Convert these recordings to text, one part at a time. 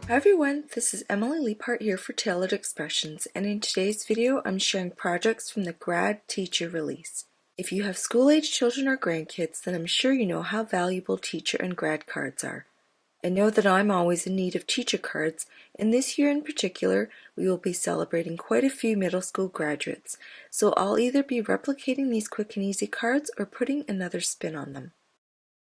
Hi everyone, this is Emily Leiphart here for Tailored Expressions, and in today's video I'm sharing projects from the Grad Teacher release. If you have school-age children or grandkids, then I'm sure you know how valuable teacher and grad cards are. I know that I'm always in need of teacher cards, and this year in particular we will be celebrating quite a few middle school graduates, so I'll either be replicating these quick and easy cards or putting another spin on them.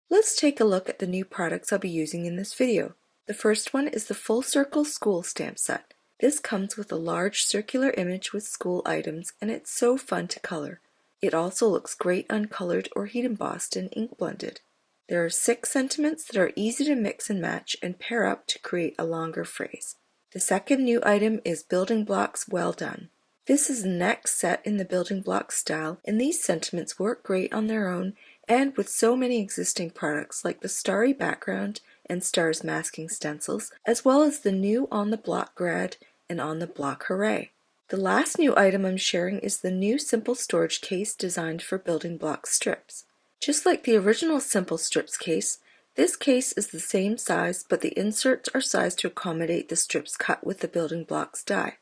Let's take a look at the new products I'll be using in this video. The first one is the Full Circle School Stamp Set. This comes with a large circular image with school items, and it's so fun to color. It also looks great uncolored or heat embossed and ink blended. There are 6 sentiments that are easy to mix and match and pair up to create a longer phrase. The second new item is Building Blocks Well Done. This is the next set in the building block style, and these sentiments work great on their own and with so many existing products like the Starry Background and Stars masking stencils, as well as the new On the Block Grad and On the Block Hooray. The last new item I'm sharing is the new Simple Storage Case designed for building block strips. Just like the original Simple Strips case, this case is the same size, but the inserts are sized to accommodate the strips cut with the building blocks die.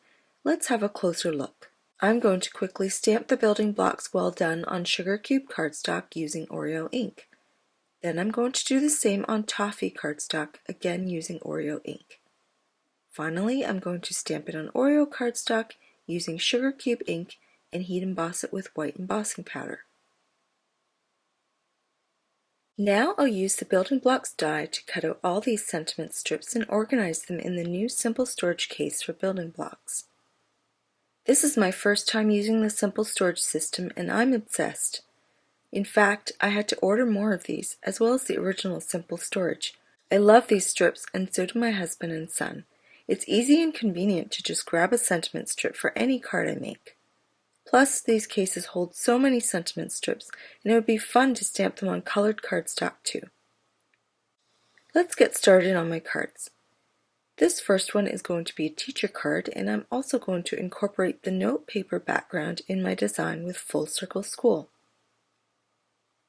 Let's have a closer look. I'm going to quickly stamp the building blocks well done on sugar cube cardstock using Oreo ink. Then I'm going to do the same on Toffee cardstock, again using Oreo ink. Finally, I'm going to stamp it on Oreo cardstock using sugar cube ink and heat emboss it with white embossing powder. Now I'll use the building blocks die to cut out all these sentiment strips and organize them in the new Simple Storage case for building blocks. This is my first time using the Simple Storage system and I'm obsessed. In fact, I had to order more of these, as well as the original Simple Storage. I love these strips, and so do my husband and son. It's easy and convenient to just grab a sentiment strip for any card I make. Plus, these cases hold so many sentiment strips, and it would be fun to stamp them on colored cardstock too. Let's get started on my cards. This first one is going to be a teacher card, and I'm also going to incorporate the Notepaper Background in my design with Full Circle School.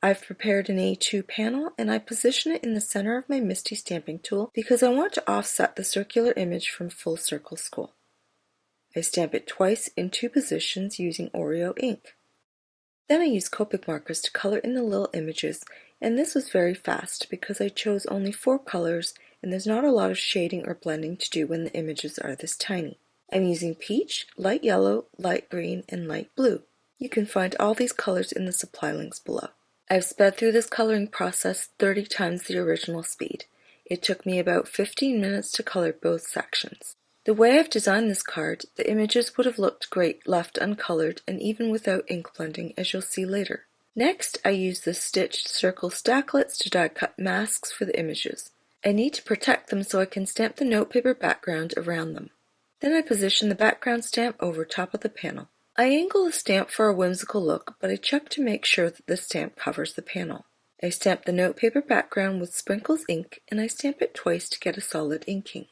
I've prepared an A2 panel and I position it in the center of my MISTI stamping tool because I want to offset the circular image from Full Circle School. I stamp it twice in 2 positions using Oreo ink. Then I use Copic markers to color in the little images, and this was very fast because I chose only 4 colors and there's not a lot of shading or blending to do when the images are this tiny. I'm using peach, light yellow, light green, and light blue. You can find all these colors in the supply links below. I've sped through this coloring process 30 times the original speed. It took me about 15 minutes to color both sections. The way I've designed this card, the images would have looked great left uncolored and even without ink blending, as you'll see later. Next, I use the stitched circle stacklets to die cut masks for the images. I need to protect them so I can stamp the notepaper background around them. Then I position the background stamp over top of the panel. I angle the stamp for a whimsical look, but I check to make sure that the stamp covers the panel. I stamp the notepaper background with sprinkles ink, and I stamp it twice to get a solid inking.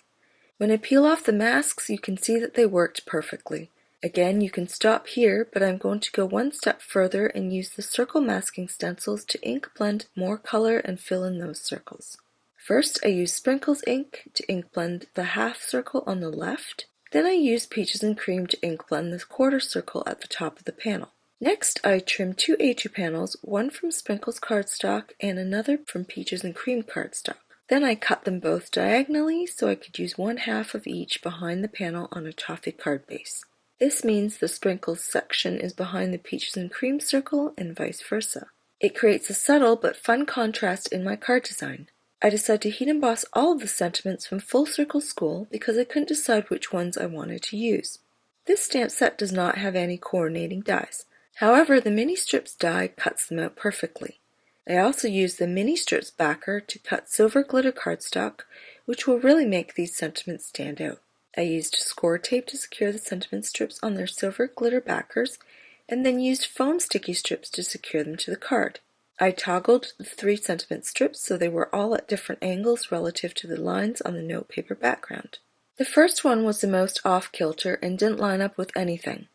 When I peel off the masks, you can see that they worked perfectly. Again, you can stop here, but I'm going to go one step further and use the circle masking stencils to ink blend more color and fill in those circles. First, I use sprinkles ink to ink blend the half circle on the left. Then I use Peaches and Cream to ink blend the quarter circle at the top of the panel. Next, I trim 2 A2 panels, one from Sprinkles cardstock and another from Peaches and Cream cardstock. Then I cut them both diagonally so I could use 1/2 of each behind the panel on a Toffee card base. This means the Sprinkles section is behind the Peaches and Cream circle and vice versa. It creates a subtle but fun contrast in my card design. I decided to heat emboss all of the sentiments from Full Circle School because I couldn't decide which ones I wanted to use. This stamp set does not have any coordinating dies. However, the mini strips die cuts them out perfectly. I also used the mini strips backer to cut silver glitter cardstock, which will really make these sentiments stand out. I used score tape to secure the sentiment strips on their silver glitter backers, and then used foam sticky strips to secure them to the card. I toggled the 3 sentiment strips so they were all at different angles relative to the lines on the notepaper background. The first one was the most off-kilter and didn't line up with anything.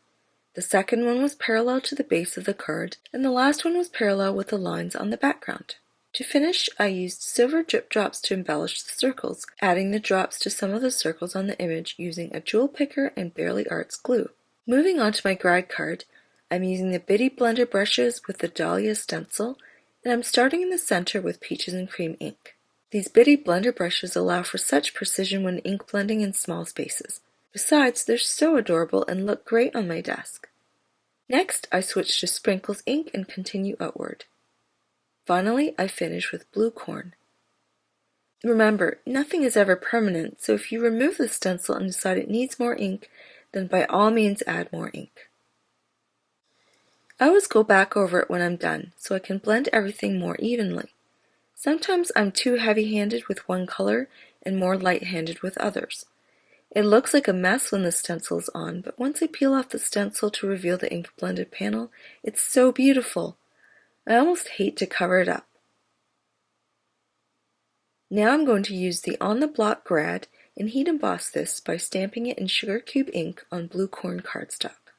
The second one was parallel to the base of the card, and the last one was parallel with the lines on the background. To finish, I used silver drip drops to embellish the circles, adding the drops to some of the circles on the image using a jewel picker and Barely Arts glue. Moving on to my grad card, I'm using the Bitty Blender brushes with the Dahlia Stencil, and I'm starting in the center with Peaches and Cream ink. These Bitty Blender brushes allow for such precision when ink blending in small spaces. Besides, they're so adorable and look great on my desk. Next, I switch to Sprinkles ink and continue outward. Finally, I finish with Blue Corn. Remember, nothing is ever permanent, so if you remove the stencil and decide it needs more ink, then by all means add more ink. I always go back over it when I'm done, so I can blend everything more evenly. Sometimes I'm too heavy-handed with one color and more light-handed with others. It looks like a mess when the stencil is on, but once I peel off the stencil to reveal the ink blended panel, it's so beautiful. I almost hate to cover it up. Now I'm going to use the On the Block Grad and heat emboss this by stamping it in sugar cube ink on blue corn cardstock.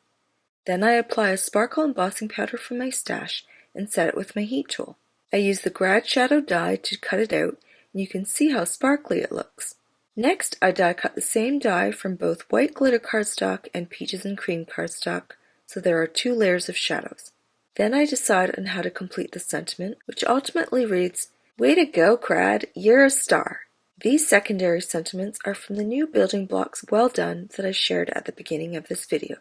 Then I apply a sparkle embossing powder from my stash and set it with my heat tool. I use the Grad Shadow die to cut it out, and you can see how sparkly it looks. Next, I die cut the same die from both white glitter cardstock and Peaches and Cream cardstock, so there are 2 layers of shadows. Then I decide on how to complete the sentiment, which ultimately reads, "Way to go, Grad, you're a star." These secondary sentiments are from the new building blocks Well Done that I shared at the beginning of this video.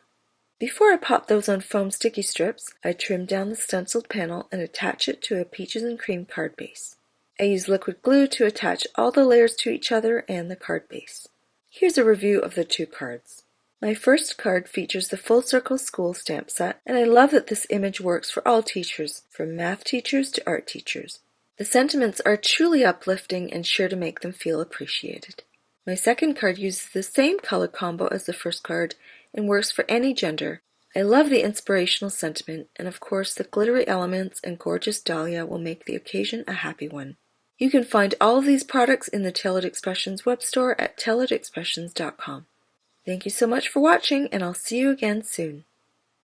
Before I pop those on foam sticky strips, I trim down the stenciled panel and attach it to a Peaches and Cream card base. I use liquid glue to attach all the layers to each other and the card base. Here's a review of the 2 cards. My first card features the Full Circle School stamp set, and I love that this image works for all teachers, from math teachers to art teachers. The sentiments are truly uplifting and sure to make them feel appreciated. My second card uses the same color combo as the first card and works for any gender. I love the inspirational sentiment, and of course the glittery elements and gorgeous dahlia will make the occasion a happy one. You can find all of these products in the Tailored Expressions web store at tailoredexpressions.com. Thank you so much for watching, and I'll see you again soon.